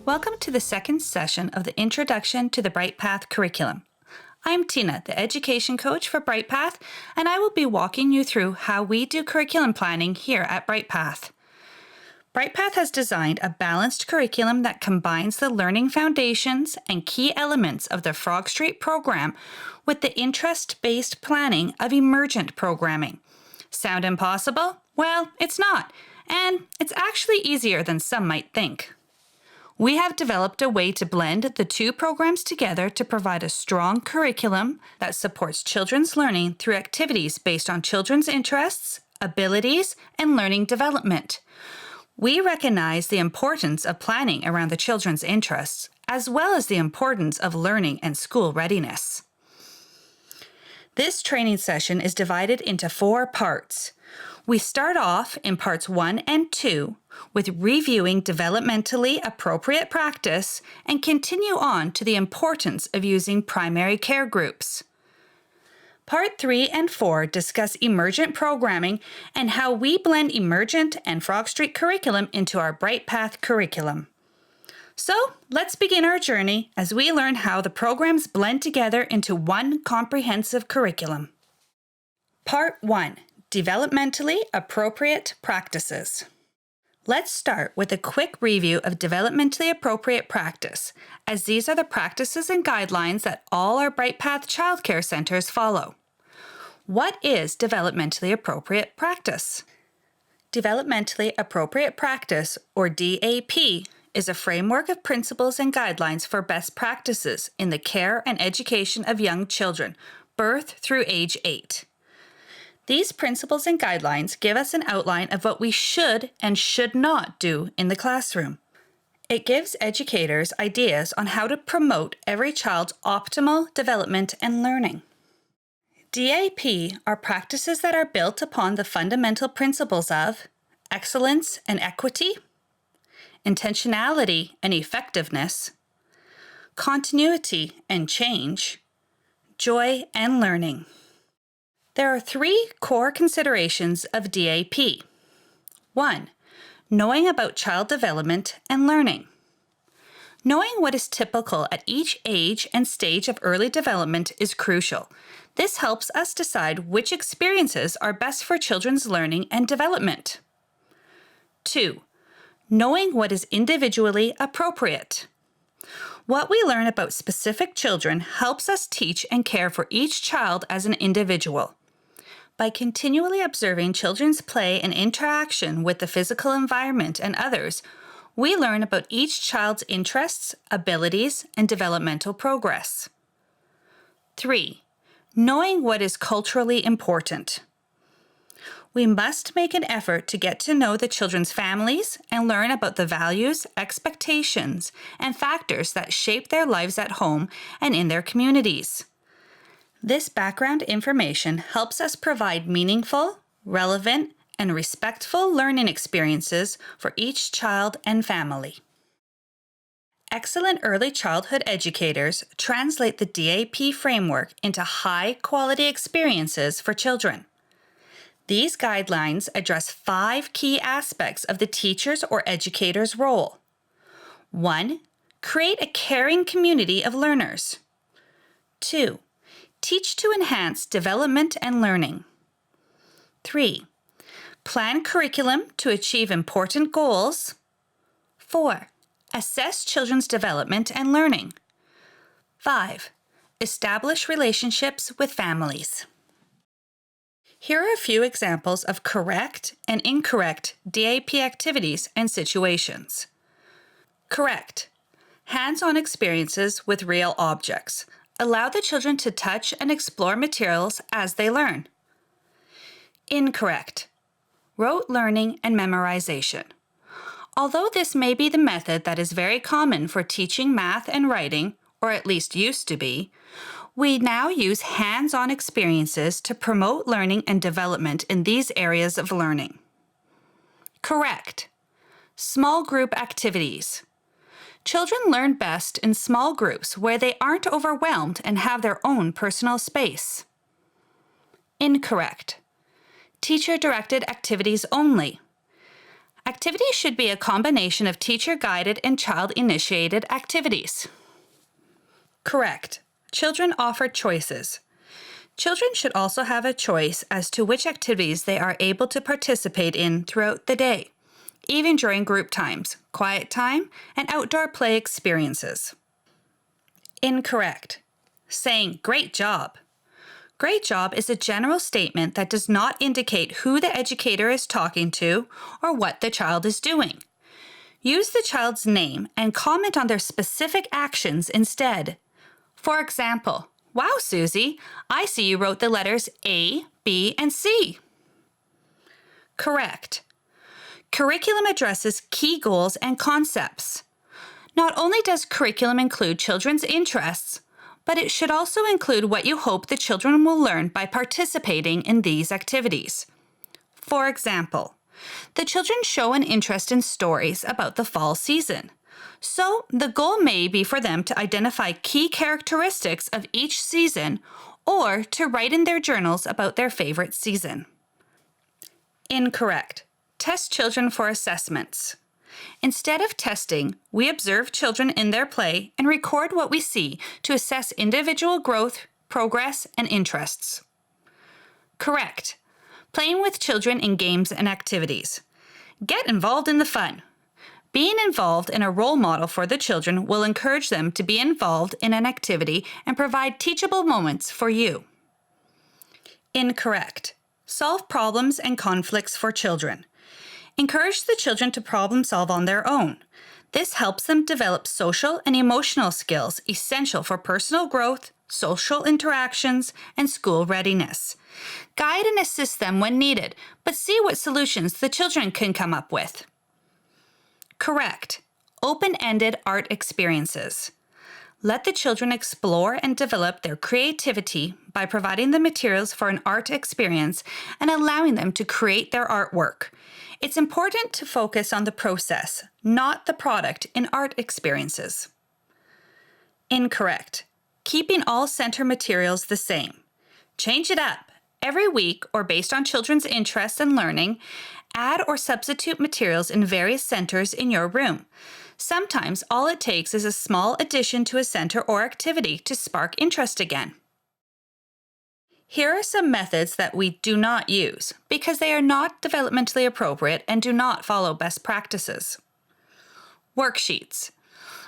Welcome to the second session of the Introduction to the BrightPath curriculum. I'm Tina, the education coach for BrightPath, and I will be walking you through how we do curriculum planning here at BrightPath. BrightPath has designed a balanced curriculum that combines the learning foundations and key elements of the Frog Street program with the interest-based planning of Emergent programming. Sound impossible? Well, it's not, and it's actually easier than some might think. We have developed a way to blend the two programs together to provide a strong curriculum that supports children's learning through activities based on children's interests, abilities, and learning development. We recognize the importance of planning around the children's interests, as well as the importance of learning and school readiness. This training session is divided into 4 parts. We start off in parts 1 and 2 with reviewing developmentally appropriate practice and continue on to the importance of using primary care groups. Part 3 and 4 discuss Emergent programming and how we blend Emergent and Frog Street curriculum into our BrightPath curriculum. So let's begin our journey as we learn how the programs blend together into one comprehensive curriculum. Part 1. Developmentally appropriate practices. Let's start with a quick review of developmentally appropriate practice, as these are the practices and guidelines that all our BrightPath childcare centers follow. What is developmentally appropriate practice? Developmentally appropriate practice, or DAP, is a framework of principles and guidelines for best practices in the care and education of young children, birth through age 8. These principles and guidelines give us an outline of what we should and should not do in the classroom. It gives educators ideas on how to promote every child's optimal development and learning. DAP are practices that are built upon the fundamental principles of excellence and equity, intentionality and effectiveness, continuity and change, joy and learning. There are 3 core considerations of DAP. 1. Knowing about child development and learning. Knowing what is typical at each age and stage of early development is crucial. This helps us decide which experiences are best for children's learning and development. 2. Knowing what is individually appropriate. What we learn about specific children helps us teach and care for each child as an individual. By continually observing children's play and interaction with the physical environment and others, we learn about each child's interests, abilities, and developmental progress. 3. Knowing what is culturally important. We must make an effort to get to know the children's families and learn about the values, expectations, and factors that shape their lives at home and in their communities. This background information helps us provide meaningful, relevant, and respectful learning experiences for each child and family. Excellent early childhood educators translate the DAP framework into high-quality experiences for children. These guidelines address 5 key aspects of the teacher's or educator's role. 1. Create a caring community of learners. 2. Teach to enhance development and learning. 3. Plan curriculum to achieve important goals. 4. Assess children's development and learning. 5. Establish relationships with families. Here are a few examples of correct and incorrect DAP activities and situations. Correct. Hands-on experiences with real objects. Allow the children to touch and explore materials as they learn. Incorrect. Rote learning and memorization. Although this may be the method that is very common for teaching math and writing, or at least used to be, we now use hands-on experiences to promote learning and development in these areas of learning. Correct. Small group activities. Children learn best in small groups where they aren't overwhelmed and have their own personal space. Incorrect. Teacher-directed activities only. Activities should be a combination of teacher-guided and child-initiated activities. Correct. Children offer choices. Children should also have a choice as to which activities they are able to participate in throughout the day, even during group times, quiet time, and outdoor play experiences. Incorrect. Saying "great job." Great job is a general statement that does not indicate who the educator is talking to or what the child is doing. Use the child's name and comment on their specific actions instead. For example, "Wow, Susie, I see you wrote the letters A, B, and C." Correct. Curriculum addresses key goals and concepts. Not only does curriculum include children's interests, but it should also include what you hope the children will learn by participating in these activities. For example, the children show an interest in stories about the fall season. So the goal may be for them to identify key characteristics of each season or to write in their journals about their favorite season. Incorrect. Test children for assessments. Instead of testing, we observe children in their play and record what we see to assess individual growth, progress, and interests. Correct. Playing with children in games and activities. Get involved in the fun. Being involved in a role model for the children will encourage them to be involved in an activity and provide teachable moments for you. Incorrect. Solve problems and conflicts for children. Encourage the children to problem solve on their own. This helps them develop social and emotional skills essential for personal growth, social interactions, and school readiness. Guide and assist them when needed, but see what solutions the children can come up with. Correct. Open-ended art experiences. Let the children explore and develop their creativity by providing the materials for an art experience and allowing them to create their artwork. It's important to focus on the process, not the product in art experiences. Incorrect. Keeping all center materials the same. Change it up. Every week, or based on children's interests and learning, add or substitute materials in various centers in your room. Sometimes all it takes is a small addition to a center or activity to spark interest again. Here are some methods that we do not use because they are not developmentally appropriate and do not follow best practices. Worksheets.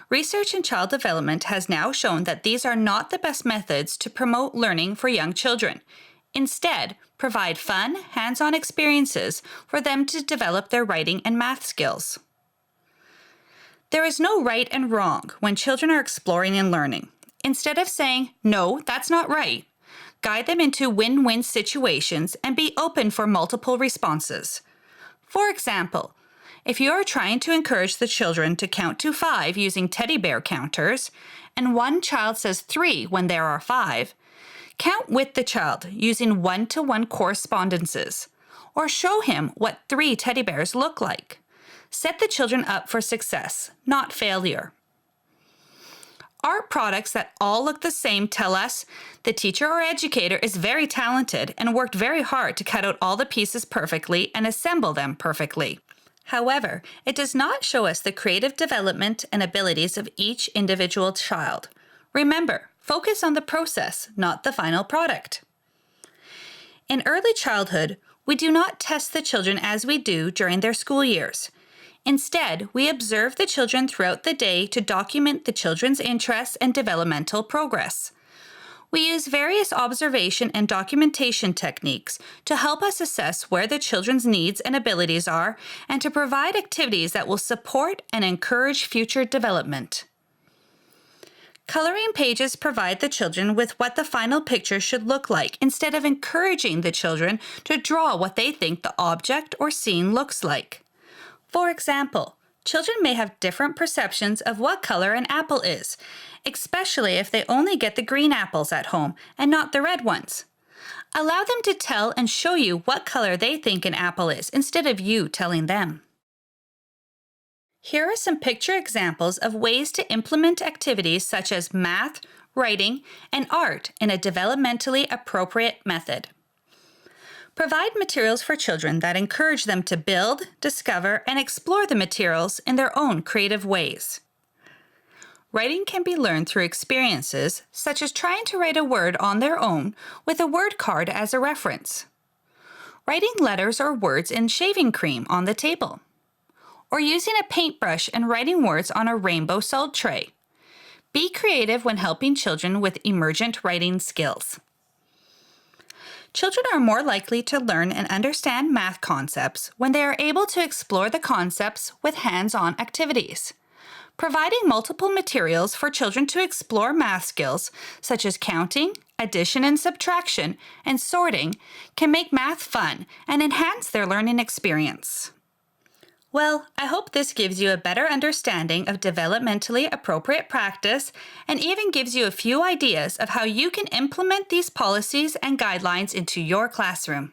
Research in child development has now shown that these are not the best methods to promote learning for young children. Instead, provide fun, hands-on experiences for them to develop their writing and math skills. There is no right and wrong when children are exploring and learning. Instead of saying, "No, that's not right," guide them into win-win situations and be open for multiple responses. For example, if you are trying to encourage the children to count to 5 using teddy bear counters, and one child says 3 when there are 5, count with the child using one-to-one correspondences, or show him what 3 teddy bears look like. Set the children up for success, not failure. Art products that all look the same tell us the teacher or educator is very talented and worked very hard to cut out all the pieces perfectly and assemble them perfectly. However, it does not show us the creative development and abilities of each individual child. Remember, focus on the process, not the final product. In early childhood, we do not test the children as we do during their school years. Instead, we observe the children throughout the day to document the children's interests and developmental progress. We use various observation and documentation techniques to help us assess where the children's needs and abilities are and to provide activities that will support and encourage future development. Coloring pages provide the children with what the final picture should look like instead of encouraging the children to draw what they think the object or scene looks like. For example, children may have different perceptions of what color an apple is, especially if they only get the green apples at home and not the red ones. Allow them to tell and show you what color they think an apple is instead of you telling them. Here are some picture examples of ways to implement activities such as math, writing, and art in a developmentally appropriate method. Provide materials for children that encourage them to build, discover, and explore the materials in their own creative ways. Writing can be learned through experiences, such as trying to write a word on their own with a word card as a reference, writing letters or words in shaving cream on the table, or using a paintbrush and writing words on a rainbow salt tray. Be creative when helping children with emergent writing skills. Children are more likely to learn and understand math concepts when they are able to explore the concepts with hands-on activities. Providing multiple materials for children to explore math skills, such as counting, addition and subtraction, and sorting, can make math fun and enhance their learning experience. Well, I hope this gives you a better understanding of developmentally appropriate practice and even gives you a few ideas of how you can implement these policies and guidelines into your classroom.